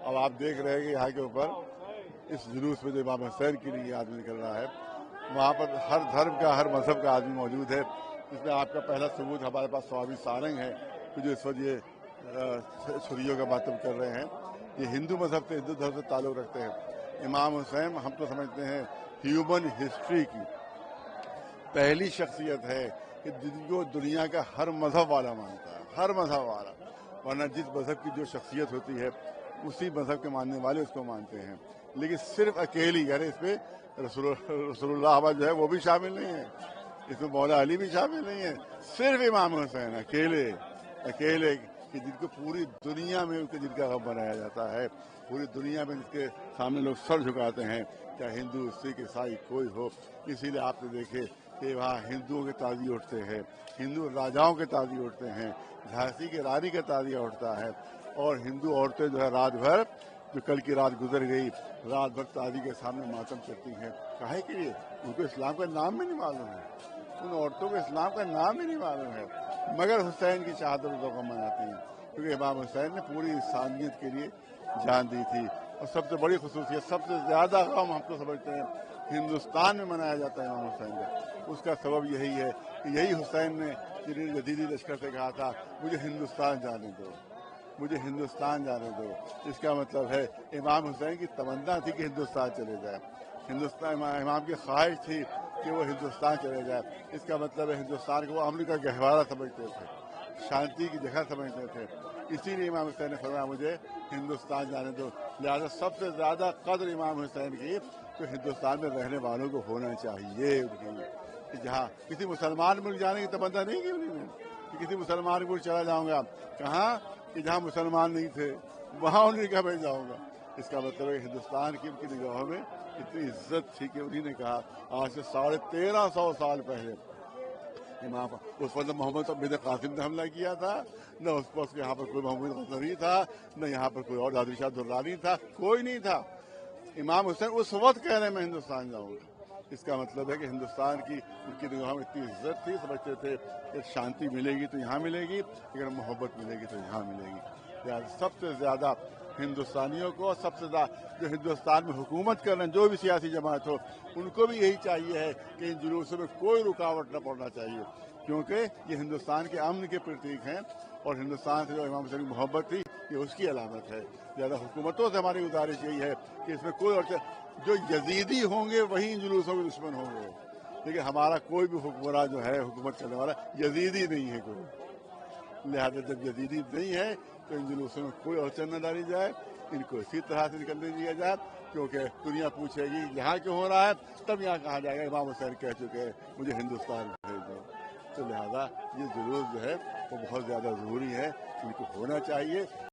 अब आप देख रहे हैं कि यहाँ के ऊपर इस जुलूस में जो इमाम हुसैन के लिए आदमी निकल रहा है, वहाँ पर हर धर्म का, हर मजहब का आदमी मौजूद है। इसमें आपका पहला सबूत हमारे पास स्वामी सारंग है कि जो इस वक्त ये छुरियों का मातम कर रहे हैं। ये हिंदू मजहब से, हिंदू धर्म से ताल्लुक़ रखते हैं। इमाम हुसैन हम तो समझते हैं ह्यूमन हिस्ट्री की पहली शख्सियत है कि जिनको दुनिया का हर मजहब वाला मानता है, हर मजहब वाला। वरना जिस मजहब की जो शख्सियत होती है उसी मजहब के मानने वाले उसको मानते हैं। लेकिन सिर्फ अकेली, यानी इसमें रसूलुल्लाह जो है वो भी शामिल नहीं है, इसमें मौला अली भी शामिल नहीं है, सिर्फ इमाम हुसैन अकेले कि जिनको पूरी दुनिया में उनके जिनका गम बनाया जाता है, पूरी दुनिया में जिसके सामने लोग सर झुकाते हैं, चाहे हिंदू, सिख, ईसाई कोई हो। इसीलिए आपने देखे कि वहाँ हिंदुओं के ताज़िए उठते हैं, हिंदू राजाओं के ताज़िए उठते हैं, झांसी की रानी का ताज़िया उठता है, और हिंदू औरतें जो है रात भर, जो कल की रात गुजर गई, रात भर ताज़ी के सामने मातम करती हैं। काहे के लिए? उनको इस्लाम का नाम भी नहीं मालूम है, उन औरतों को इस्लाम का नाम भी नहीं मालूम है, मगर हुसैन की शहादत को मनाती हैं, क्योंकि इमाम हुसैन ने पूरी इंसानियत के लिए जान दी थी। और सबसे बड़ी खसूसियत, सबसे ज़्यादा गम हम तो समझते हैं हिंदुस्तान में मनाया जाता है इमाम हुसैन का। उसका सबब यही है कि यही हुसैन ने यजीदी लश्कर से कहा था, मुझे हिंदुस्तान जाने दो, मुझे हिंदुस्तान जाने दो। इसका मतलब है इमाम हुसैन की तमन्ना थी कि हिंदुस्तान चले जाए, हिंदुस्तान इमाम की ख्वाहिश थी कि वो हिंदुस्तान चले जाए। इसका मतलब है हिंदुस्तान को वो अमन का गहवारा समझते थे, शांति की जगह समझते थे। इसीलिए इमाम हुसैन ने फरमाया मुझे हिंदुस्तान जाने दो। लिहाजा सबसे ज़्यादा कदर इमाम हुसैन की तो हिंदुस्तान में रहने वालों को होना चाहिए उनकी, कि जहाँ किसी मुसलमान मुल्क जाने की तमन्ना नहीं की उन्होंने कि किसी मुसलमान मुल्क चला जाऊँगा, कहाँ कि जहाँ मुसलमान नहीं थे वहाँ उन्हें कहा मैं जाऊँगा। इसका मतलब है हिंदुस्तान की उनकी निगाहों में इतनी इज्जत थी कि उन्हीं ने कहा आज से 1350 साल पहले इमाम उस पर मोहम्मद बिन कासिम ने हमला किया था, न उस पर यहाँ पर कोई मोहम्मद गजनवी था, न यहाँ पर कोई और नादिर शाह दुर्रानी था, कोई नहीं था। इमाम हुसैन उस वक्त कह रहे हैं मैं हिंदुस्तान जाऊँगा। इसका मतलब है कि हिंदुस्तान की उनकी निगाहों में इतनी इज्जत थी, समझते थे कि शांति मिलेगी तो यहाँ मिलेगी, अगर मोहब्बत मिलेगी तो यहाँ मिलेगी। यार सबसे ज़्यादा हिंदुस्तानियों को, सबसे ज़्यादा जो हिंदुस्तान में हुकूमत कर रहे हैं, जो भी सियासी जमात हो, उनको भी यही चाहिए है कि इन जुलूसों में कोई रुकावट न पड़ना चाहिए, क्योंकि ये हिंदुस्तान के अमन के प्रतीक हैं और हिंदुस्तान से जो इमाम हुसैन की मोहब्बत थी ये उसकी अलामत है। ज़्यादा हुकूमतों से हमारी गुजारिश यही है कि इसमें कोई और जो यजीदी होंगे वही इन जुलूसों के दुश्मन होंगे, लेकिन हमारा कोई भी हुक्मरान जो है हुकूमत करने वाला यजीदी नहीं है कोई। लिहाजा जब यजीदी नहीं है तो इन जुलूसों में कोई अड़चन न डाली जाए, इनको इसी तरह से निकलने दिया जाए, क्योंकि दुनिया पूछेगी यहाँ क्यों हो रहा है, तब यहाँ कहा जाएगा इमाम हुसैन कह चुके हैं मुझे हिंदुस्तान भेज दो। तो लिहाजा ये जुलूस जो है वो बहुत ज़्यादा ज़रूरी है, इनको होना चाहिए।